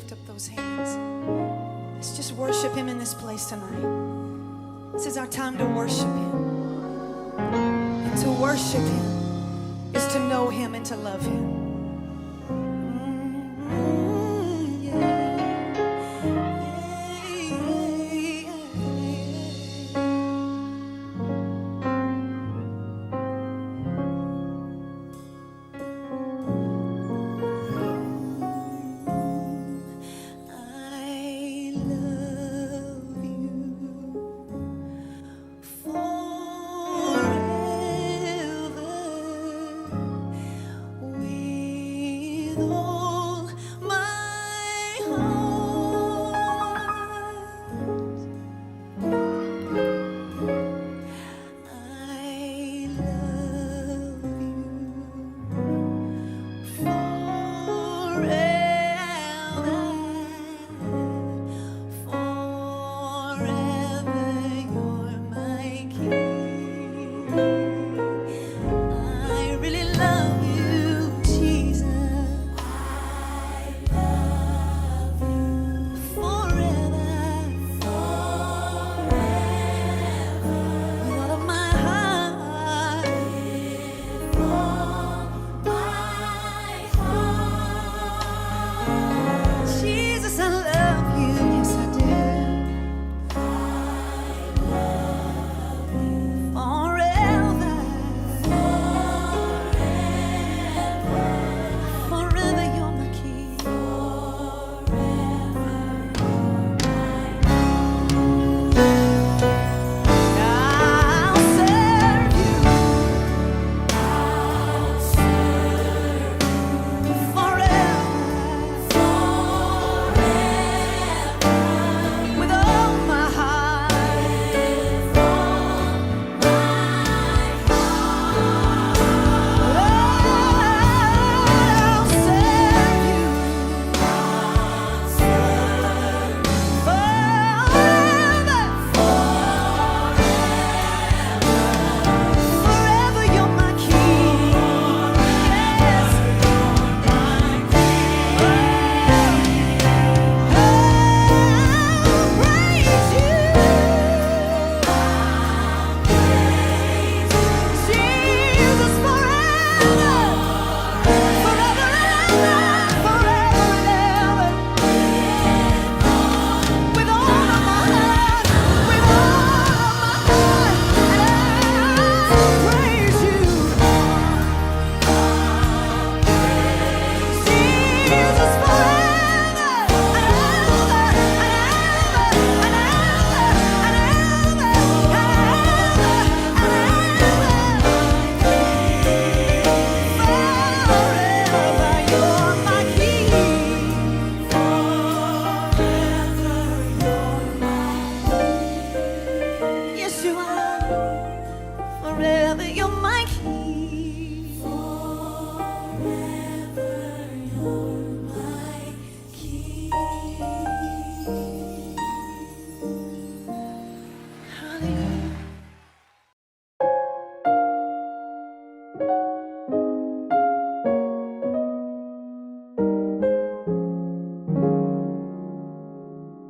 lift up those hands. Let's just worship him in this place tonight. This is our time to worship him. And to worship him is to know him and to love him.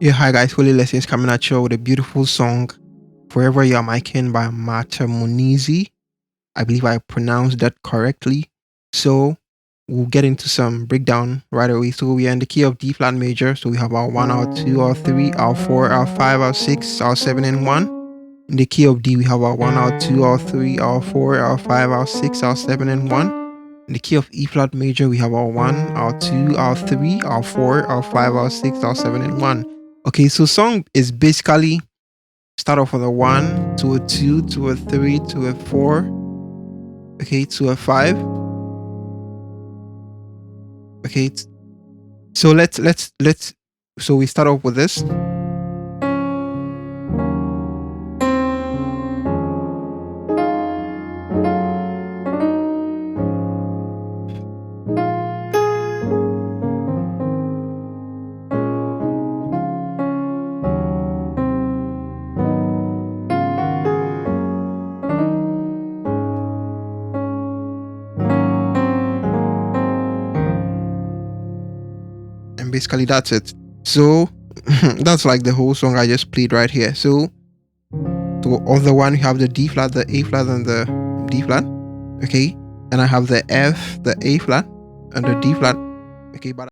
Yeah, hi guys, Holy Lessons coming at you with a beautiful song, Forever You Are My King by Munizzi. I believe I pronounced that correctly. So we'll get into some breakdown right away. So we are in the key of D flat major. So we have our 1, our 2, our 3, our 4, our 5, our 6, our 7, and 1. In the key of D, we have our 1, our 2, our 3, our 4, our 5, our 6, our 7, and 1. In the key of E flat major, we have our 1, our 2, our 3, our 4, our 5, our 6, our 7, and 1. Okay, so song is basically start off with a 1 to a 2 to a 3 to a 4, okay, to a 5. Okay, so let's so we start off with this. and basically that's it. So that's like the whole song I just played right here. So on the one you have the D flat, the A flat, and the D flat. Okay, and I have the F, the A flat, and the D flat. Okay, but